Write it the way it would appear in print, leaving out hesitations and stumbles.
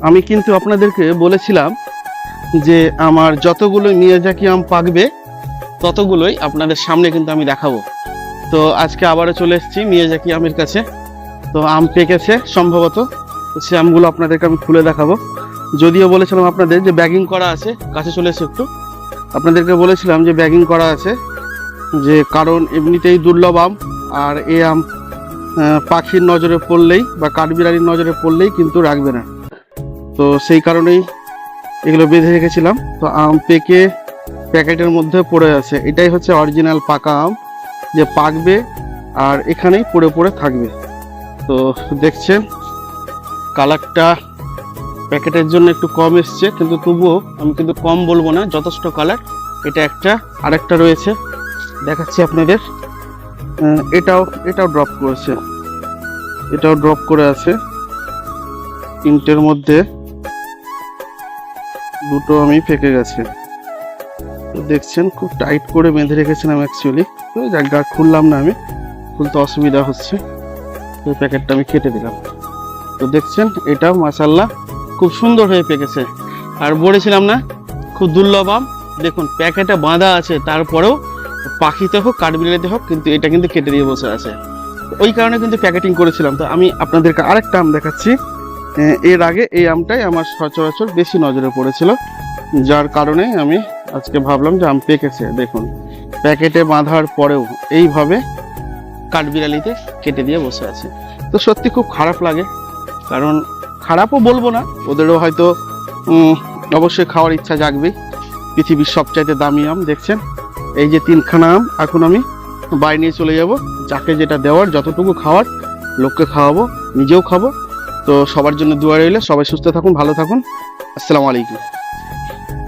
আমি কিন্তু আপনাদেরকে বলেছিলাম যে আমার যতগুলো মিয়াজাকি আম পাকবে ততগুলোই আপনাদের সামনে কিন্তু আমি দেখাবো। তো আজকে আবারও চলে এসেছি মিয়াজাকি আমের কাছে। তো আম পেকেছে সম্ভবত, সে আমগুলো আপনাদেরকে আমি খুলে দেখাবো। যদিও বলেছিলাম আপনাদের যে ব্যাগিং করা আছে, কাছে চলে এসে একটু আপনাদেরকে বলেছিলাম যে ব্যাগিং করা আছে, যে কারণ এমনিতেই দুর্লভ আম, আর এই আম পাখির নজরে পড়লেই বা কাঠবিড়ালির নজরে পড়লেই কিন্তু রাখবে না। তো সেই কারণেই এগুলো বেঁধে রেখেছিলাম। তো আম পেকে প্যাকেটের মধ্যে পড়ে আছে। এটাই হচ্ছে অরিজিনাল পাকা আম, যে পাকবে আর এখানেই পড়ে পড়ে থাকবে। তো দেখছেন কালারটা প্যাকেটের জন্য একটু কম এসছে, কিন্তু তবুও আমি কিন্তু কম বলবো না, যথেষ্ট কালার। এটা একটা, আরেকটা রয়েছে দেখাচ্ছি আপনাদের। এটাও ড্রপ করেছে, এটাও ড্রপ করে আছে। তিনটের মধ্যে দুটো আমি পেকে গেছে। তো দেখছেন খুব টাইট করে বেঁধে রেখেছিলাম অ্যাকচুয়ালি। তো জায়গা খুললাম না, আমি খুলতে অসুবিধা হচ্ছে, তো প্যাকেটটা আমি কেটে দিলাম। তো দেখছেন এটাও মাশাআল্লাহ খুব সুন্দর হয়ে পেকেছে। আর বলেছিলাম না খুব দুর্লভ আম, দেখুন প্যাকেটে বাঁধা আছে, তারপরেও পাখিতে হোক কাঠবিড়ালিতে হোক কিন্তু এটা কিন্তু কেটে দিয়ে বসে আছে। ওই কারণে কিন্তু প্যাকেটিং করেছিলাম। তো আমি আপনাদেরকে আরেকটা আম দেখাচ্ছি। এর আগে এই আমটাই আমার সচরাচর বেশি নজরে পড়েছিল, যার কারণে আমি আজকে ভাবলাম যে আম পেকেছে। দেখুন প্যাকেটে বাঁধার পরেও এইভাবে কাঠবিড়ালিতে কেটে দিয়ে বসে আছে। তো সত্যি খুব খারাপ লাগে, কারণ খারাপও বলবো না, ওদেরও হয়তো অবশ্যই খাওয়ার ইচ্ছা জাগবেই। পৃথিবীর সবচাইতে দামি আম দেখছেন, এই যে 3খানা আম এখন আমি বাড়ি নিয়ে চলে যাব। যাকে যেটা দেওয়ার, যতটুকু খাওয়ার লোককে খাওয়াবো, নিজেও খাবো। তো সবার জন্য দোয়া রইলে, সবাই সুস্থ থাকুন, ভালো থাকুন। আসসালামু আলাইকুম।